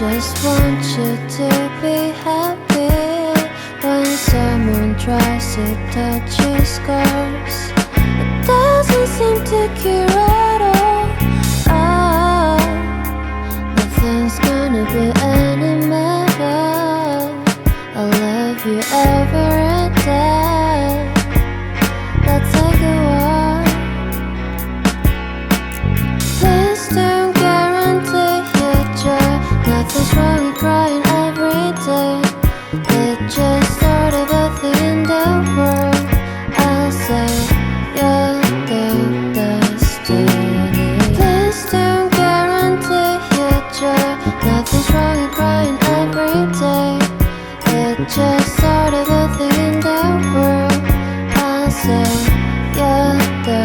just want you to be happy. When someone tries to touch your scars, it doesn't seem to cure at all. Nothing's gonna be any better. I'll love you every day. Let's take a walk. Please don't guarantee your joy. Nothing's wrong with crying every day. It's just sort of a thing in the world. I'll say you're the destiny. Please don't guarantee your joy. Nothing's wrong with crying every day. It's just sort of a thing in the world. I'll say you're the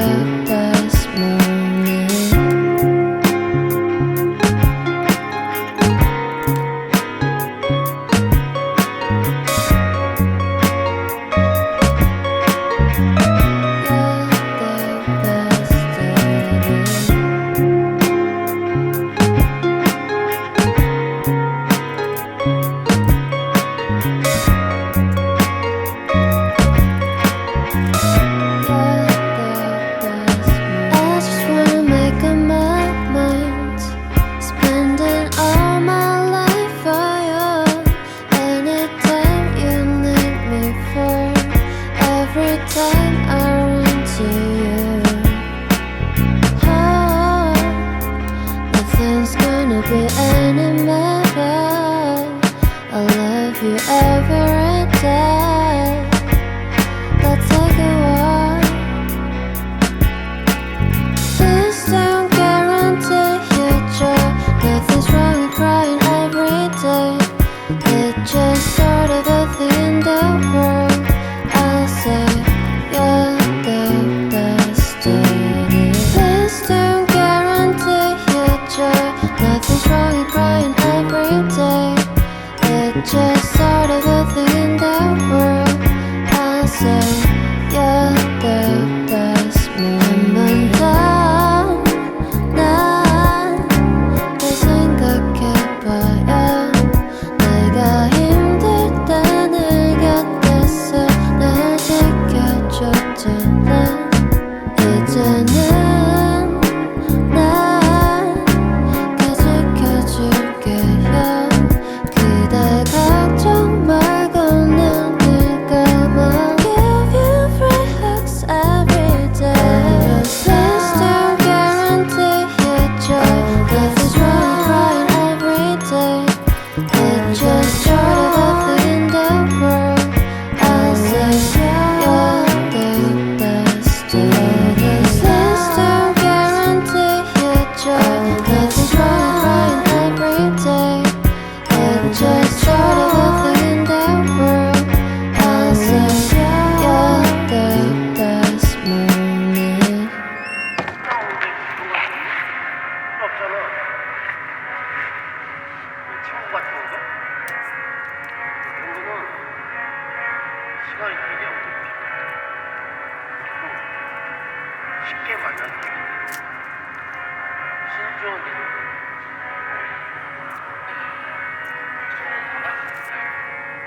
best morning.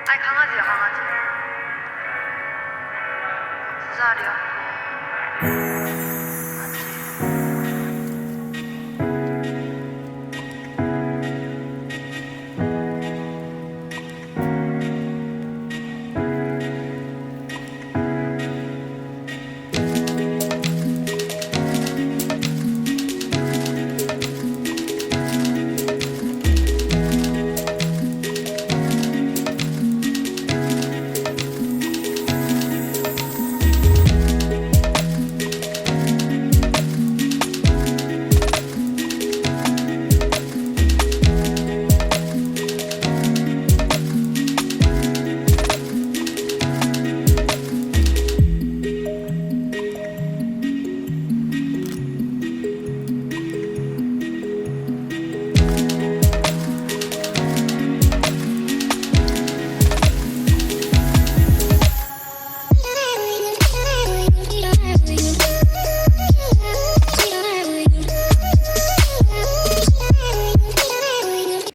아이 강아지야 강아지. 2살이야.